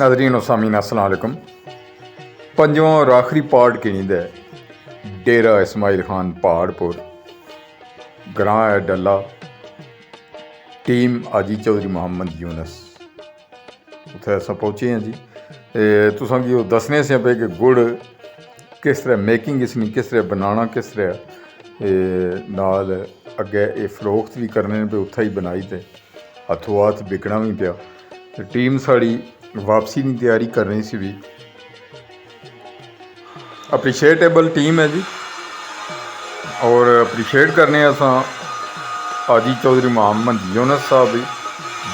नाज़रीन और सामीन अस्सलाम वालेकुम। पंजवां और आखिरी पार्ट गिनींदा है डेरा इस्माइल खान पहाड़पुर ग्रां है डल्ला। टीम हाजी चौधरी मोहम्मद यूनस उत्थे अस पहुँचे हैं जी। तुसां गी ओह् दस्सने से पे कि गुड़ किस तरह मेकिंग इसनी किस तरह बनाना किस तरह नाल अग्गे ये फरोख्त भी करने पे उत्थे ही बनाई ते हथों हथ बिकना भी पिया। टीम साड़ी वापसी की तैयारी कर रही सी भी। अप्रीशिएटेबल टीम है जी और अप्रीशिएट करने असां हाजी चौधरी मोहम्मद यूनस साहब भी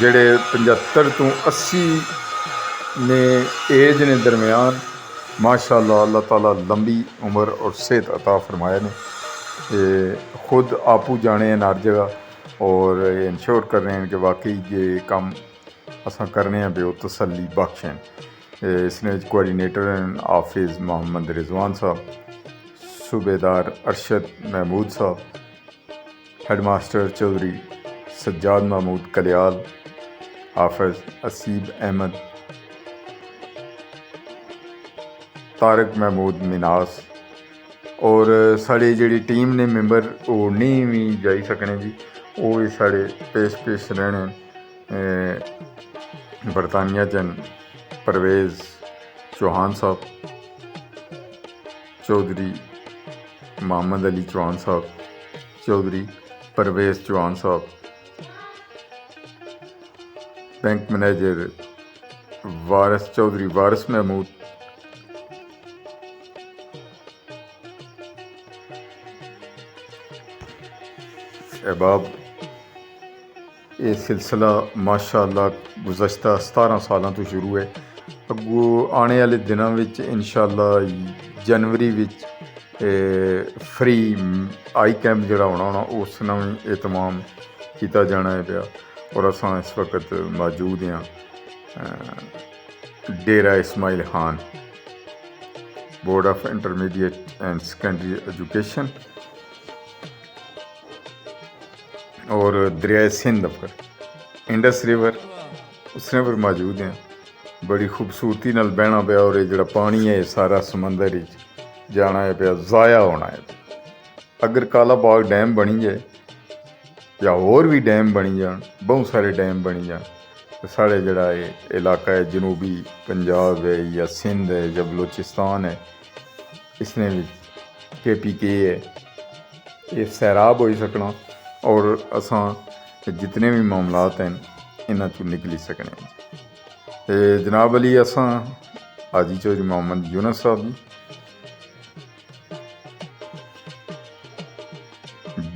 जेड़े 75 तो 80 ने एज ने दरम्यान माशाअल्लाह अल्लाह ताला लंबी उम्र और सेहत अता फरमाया ने। खुद आपू जाने हैं हर जगह और इंश्योर कर रहे हैं कि वाकई ये काम असां करने हैं वो तसल्ली बख्श हैं। इसने कोआर्डिनेटर हैं हाफिज़ मोहम्मद रिजवान साहब, सूबेदार अरशद महमूद साहब, हेडमास्टर चौधरी सज्जाद महमूद कलियाल, हाफिज़ असीब अहमद, तारक महमूद मिनास और साड़ी जी टीम ने मैंबर वो नहीं भी जाई सकने जी। वो भी साढ़े पेश रहने बरतानिया जन परवेज़ चौहान साहब, चौधरी मोहम्मद अली चौहान साहब, चौधरी परवेज़ चौहान साहब, बैंक मैनेजर वारिस चौधरी वारिस महमूद, अहबाब। ये सिलसिला माशाअल्लाह गुज़श्ता 17 सालों तो शुरू है। अगों आने वाले दिनों में इंशाअल्लाह जनवरी फ्री आई कैंप जोड़ा होना उस भी एहतमाम किया जाना है पाया। और असां इस वक्त मौजूद हैं Dera Ismail Khan board of intermediate and secondary education और दरिया सिंध पर इंडस रिवर उसने पर मौजूद हैं। बड़ी खूबसूरती नाल बहना पाया और ये पानी है सारा समंदर जाना है पाया ज़ाया होना है। अगर काला बाग डैम बनी जाए या होर भी डैम बनी जान बहुत सारे डैम बनी जान तो साढ़े जड़ा ये इलाका है जनूबी पंजाब है या सिंध है या बलोचिस्तान है इसने भी KPK है ये सैराब हो सकना और असां जितने भी मामलात हैं इन्हां चों निकली सकने। जनाब अली असां हाजी चौधरी मोहम्मद यूनस साहब जी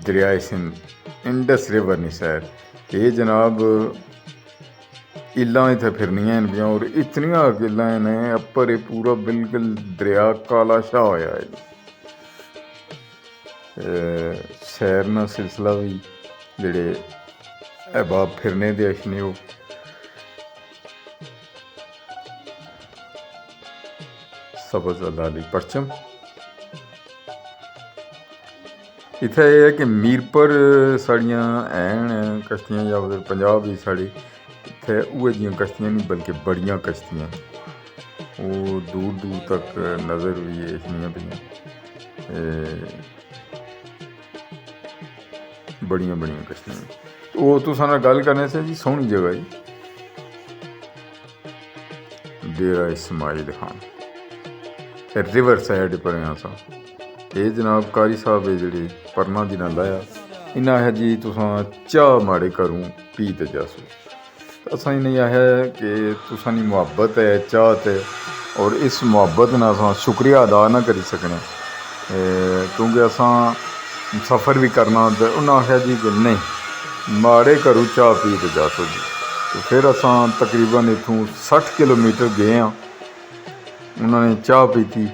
दरिया सिंध इंडस रिवर नहीं सैर ये जनाब इलां इत्थे फिरनियां पियां और इतनियां इलां ने अपर पूरा बिल्कुल दरिया काला शाह होया है। सैर ना सिलसिला भी जेड़े अहबाब फिरने दे अशने वो सबज अदाली परचम। इत्थे यह है कि मीरपुर साड़ियाँ हैं कश्तियाँ या उधर पंजाब भी साड़ी इत्थे उहे जियां कश्तियां नहीं बल्कि बड़ियां कश्तियां वो दूर दूर तक नज़र भी अशनियां पियां बड़ियां बड़ियां कश्तियां। वो तुसां नाल गल करने से जी सोहनी जगह जी डेरा इस्माइल खान रिवर साइड पर असां ये जनाब कारी साहब है जी परना जी नाल लाया इन्हें आया जी तुसां चाह माड़े घरों पी ते जासो। असां इन्हें आया कि तुसां दी मुहब्बत है चाह ते और इस मुहब्बत नाल असां शुक्रिया अदा ना करी सकने क्योंकि असां सफ़र भी करना तो उन्हें आख्या जी कि नहीं माड़े घरों चाह पी ते जासो जी। तो फिर असां तकरीबन इत्थों 60 किलोमीटर गए हाँ उन्होंने चाह पीती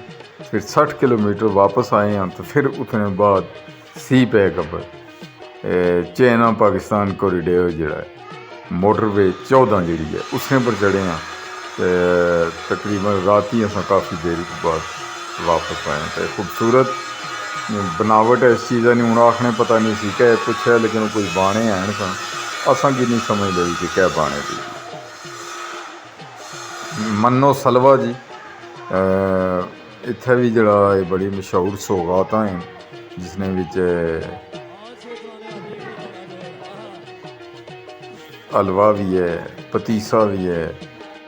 फिर 60 किलोमीटर वापस आए हैं तो फिर उतने बाद सी पैक पर चाइना पाकिस्तान कॉरीडोर जोड़ा है मोटरवे 14 जी है उसने पर चढ़े हैं तकरीबन रात ही असां काफ़ी देर बाद वापस आए तो खूबसूरत बनावट है इस चीज़ा नहीं हूँ आखने पता नहीं सी क्या पूछा लेकिन कोई बाने हैं सन असां की नहीं समझ लगी कि क्या बाने थी। ਮੰਨੋ ਸਲਵਾ ਜੀ। ਇੱਥੇ ਵੀ ਜਿਹੜਾ ਇਹ ਬੜੀ ਮਸ਼ਹੂਰ ਸੌਗਾਤਾਂ ਹੈ ਜਿਸਨੇ ਵਿੱਚ ਹਲਵਾ ਵੀ है, पतीसा भी है,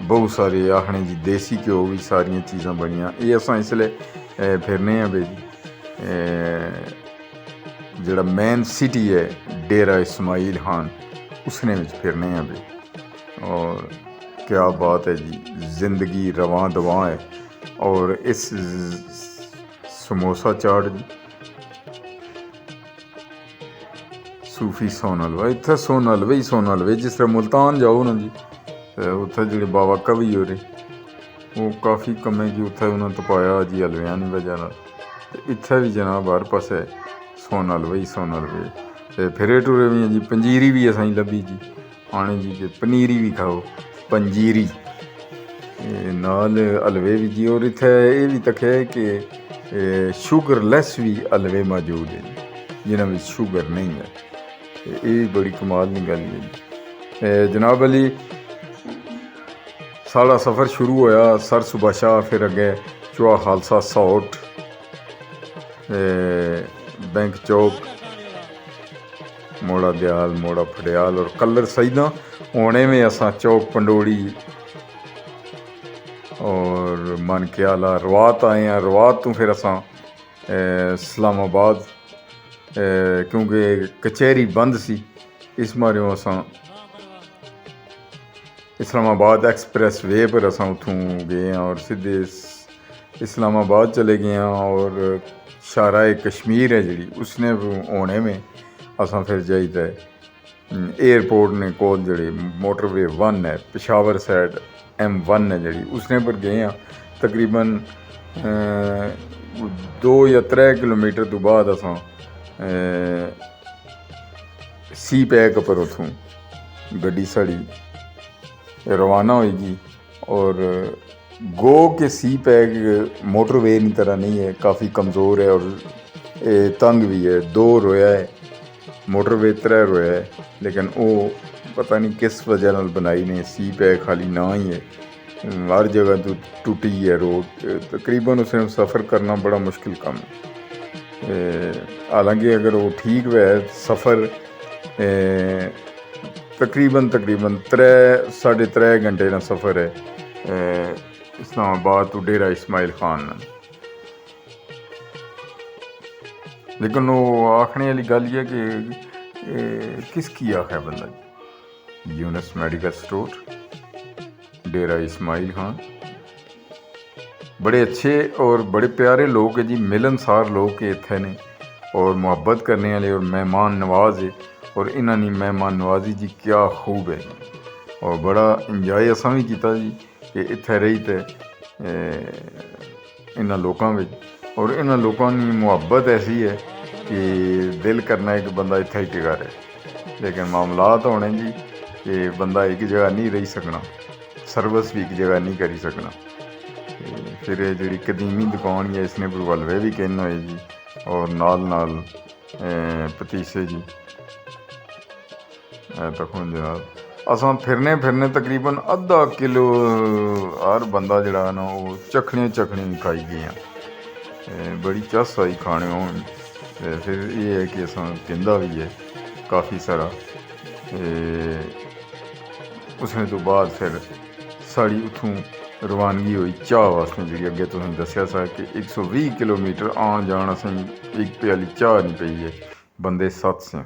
बहुत सारे आखने जी देसी घ्यो भी, सारिया चीज़ां बनिया। ये अस इसलिए फिरने भाई जोड़ा मेन सिटी है डेरा इस्माइल खान उसने में फिरने भाई। और क्या बात है जी, ज़िंदगी रवां दवां है। और इस समोसा चाट जी, सूफी सोन हलवा, इत्थे सोन हलवे ही सोन हलवे। जिस तरह मुल्तान जाओ ना जी, उत्थे जेह्ड़े बाबा कवि होरे वो काफ़ी कम्में कि उत्थे उन्हें तपाया जी हलवियां दी वजह नाल। इत्थे भी जनाब हर पासे सोन हलवे ही सोन हलवे। ते फिरे टुरे भी जी, पंजीरी भी असां लभी जी आने जी कि पनीरी भी खाओ, पंजीरी नाल हलवे भी जी। और इत्थे ये भी तक्या है कि शुगरलैस भी हलवे मौजूद है जिन्हां विच शुगर नहीं है। ये बड़ी कमाल की गल है जनाब अली। साढ़ा सफ़र शुरू होया सर सुबह शाह, फिर अगे चुआ खालसा सौट, बैंक चौक, मोड़ा दयाल, मोड़ा फड़ियाल और कलर सईदा होने में असा चौक पंडोड़ी और मनक्याला रवात आए हैं। रवात तो फिर असा इस्लामाबाद, क्योंकि कचहरी बंद सी इस मारे असां इस्लामाबाद एक्सप्रैस वे पर असां उतों गए हैं और सीधे इस्लामाबाद चले गए हैं। और शाहराए कश्मीर है जी उसने होने में असां फिर जाइदा एयरपोर्ट ने कोल जड़ी मोटरवे 1 है पेशावर साइड M1 है जी उसने पर गए हैं। तकरीबन 2 या 3 किलोमीटर तो बाद असां सी पैक पर उतों गड्डी साड़ी रवाना होएगी। और गो के सी पैक मोटरवे की तरह नहीं है, काफ़ी कमज़ोर है और तंग भी है। 2 रोया है मोटरवे, 3 रोया है, लेकिन वो पता नहीं किस वजह नाल बनाई ने। सी पैक खाली ना ही है, हर जगह तो टूटी है रोड। तकरीबन उसने सफ़र करना बड़ा मुश्किल काम है। हालांकि अगर वो ठीक हुआ है सफ़र तकरीबन 3-3.5 घंटे का सफ़र है इस्लामाबाद तो डेरा इस्माइल खान। लेकिन वो आखने वाली गल ये कि किसकी आखा बंदा, यूनस मेडिकल स्टोर, डेरा इस्माइल खान। बड़े अच्छे और बड़े प्यारे लोग है जी, मिलनसार लोग इत्थे ने और मुहब्बत करने वाले और मेहमान नवाज है। और इन्होंने मेहमान नवाजी जी क्या खूब है और बड़ा इंजॉय असां भी किया जी कि इत्थे रही तो इन्होंने लोगों में। और इन्होंने लोगों की मुहब्बत ऐसी है कि दिल करना है कि बंदा इत्थे ही टिका रहे। लेकिन मामलात होने जी कि बंदा एक जगह नहीं रही सकना, सर्विस भी एक जगह नहीं करी सकना। फिर जी कदीमी दुकान है इसने पर हलवे भी कहना है जी और नाल पतीसे जी तक हूँ जनाब। असां फिरने तकरीबन अद्धा किलो हर बंदा जड़ा ना वो चखने खाई गए हैं। बड़ी चस आई खाने होन। फिर ये है कि असां कहंदा भी है काफ़ी सारा। उसने तो बाद फिर साड़ी उतों रवानगी हुई चाह वास्ते जी अगे तुसें दस्या सा कि 120 किलोमीटर आन जान असें एक प्याली चाह नहीं पई है, बंदे 7 से।